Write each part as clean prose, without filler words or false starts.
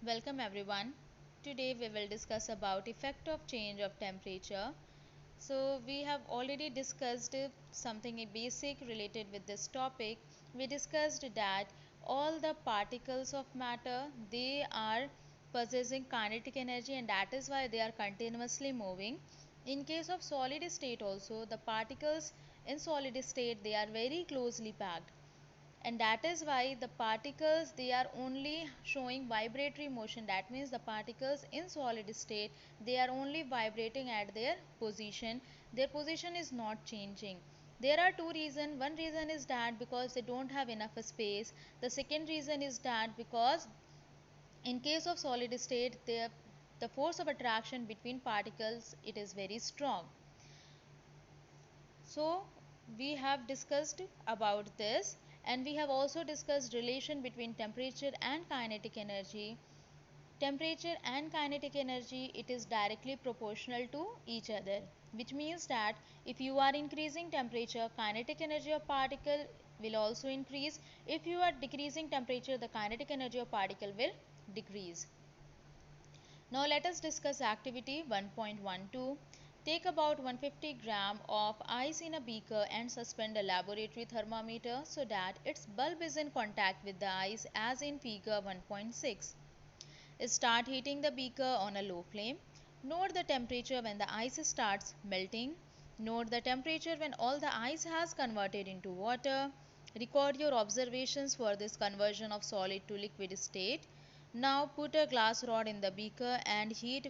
Welcome everyone. Today we will discuss about effect of change of temperature. So we have already discussed something basic related with this topic. We discussed that all the particles of matter, they are possessing kinetic energy, and that is why they are continuously moving. In case of solid state also, the particles in solid state, they are very closely packed, and that is why the particles, they are only showing vibratory motion. That means the particles in solid state, they are only vibrating at their position is not changing. There are two reasons. One reason is that because they don't have enough space. The second reason is that because in case of solid state, the force of attraction between particles, it is very strong. So we have discussed about this, and we have also discussed relation between temperature and kinetic energy. Temperature and kinetic energy, it is directly proportional to each other, which means that if you are increasing temperature, kinetic energy of particle will also increase. If you are decreasing temperature, the kinetic energy of particle will decrease. Now let us discuss activity 1.12. Take about 150 gram of ice in a beaker and suspend a laboratory thermometer so that its bulb is in contact with the ice as in figure 1.6. Start heating the beaker on a low flame. Note the temperature when the ice starts melting. Note the temperature when all the ice has converted into water. Record your observations for this conversion of solid to liquid state. Now put a glass rod in the beaker and heat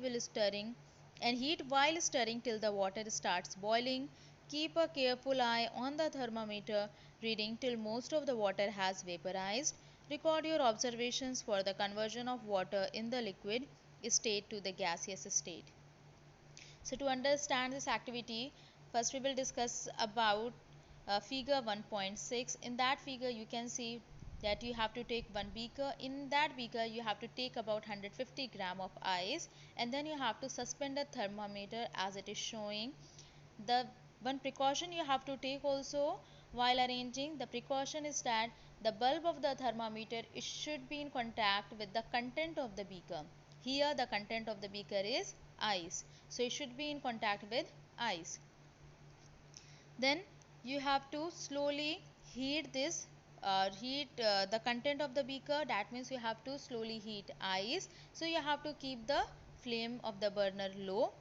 while stirring till the water starts boiling. Keep a careful eye on the thermometer reading till most of the water has vaporized. Record your observations for the conversion of water in the liquid state to the gaseous state. So to understand this activity, first we will discuss about figure 1.6. In that figure you can see that you have to take one beaker. In that beaker you have to take about 150 gram of ice, and then you have to suspend a thermometer as it is showing. The one precaution you have to take also while arranging, the precaution is that the bulb of the thermometer, it should be in contact with the content of the beaker. Here the content of the beaker is ice, so it should be in contact with ice. Then you have to slowly heat the content of the beaker. That means you have to slowly heat ice, so you have to keep the flame of the burner low.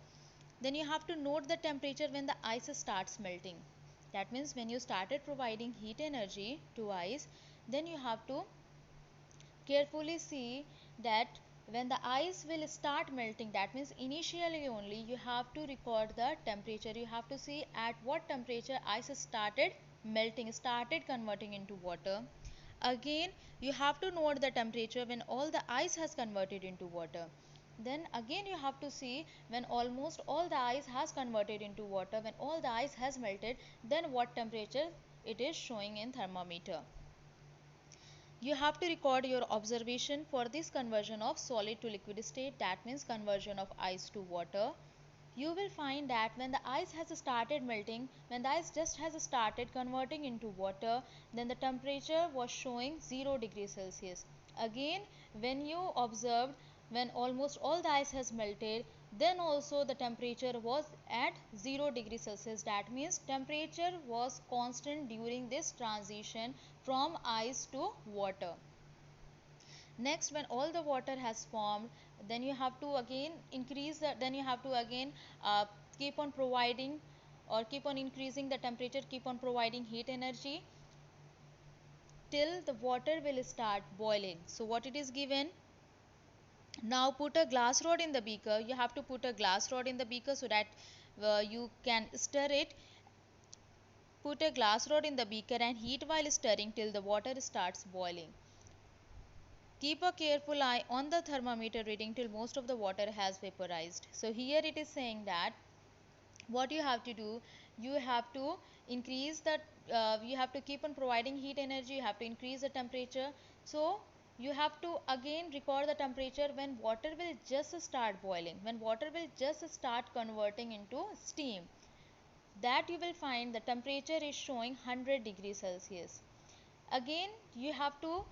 Then you have to note the temperature when the ice starts melting. That means when you started providing heat energy to ice, then you have to carefully see that when the ice will start melting, that means initially only you have to record the temperature. You have to see at what temperature ice started melting, started converting into water. Again you have to note the temperature when all the ice has converted into water. Then again you have to see when almost all the ice has converted into water, when all the ice has melted, then what temperature it is showing in thermometer. You have to record your observation for this conversion of solid to liquid state, that means conversion of ice to water. You will find that when the ice has started melting, when the ice just has started converting into water, then the temperature was showing 0 degrees Celsius. Again when you observed when almost all the ice has melted, then also the temperature was at 0 degrees Celsius. That means temperature was constant during this transition from ice to water. Next, when all the water has formed, then you have to again uh, keep on providing or keep on increasing the temperature, keep on providing heat energy till the water will start boiling. So what it is given, now put a glass rod in the beaker. You have to put a glass rod in the beaker so that you can stir it. Put a glass rod in the beaker and heat while stirring till the water starts boiling. Keep a careful eye on the thermometer reading till most of the water has vaporized. So here it is saying that what you have to do, you have to you have to keep on providing heat energy, you have to increase the temperature. So you have to again record the temperature when water will just start boiling, when water will just start converting into steam, that you will find the temperature is showing 100 degrees Celsius. Again, you have to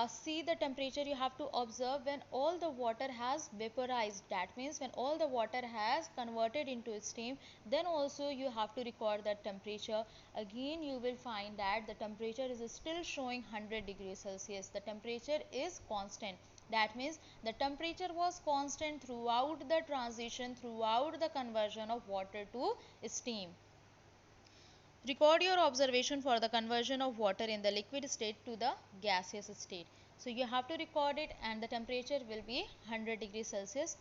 see the temperature. You have to observe when all the water has vaporized, that means when all the water has converted into steam, then also you have to record that temperature. Again, you will find that the temperature is still showing 100 degrees Celsius. The temperature is constant. That means the temperature was constant throughout the transition, throughout the conversion of water to steam. Record your observation for the conversion of water in the liquid state to the gaseous state. So you have to record it, and the temperature will be 100 degrees Celsius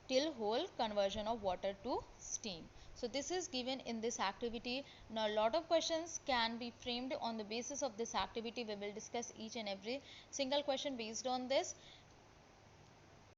till whole conversion of water to steam. So this is given in this activity. Now a lot of questions can be framed on the basis of this activity. We will discuss each and every single question based on this.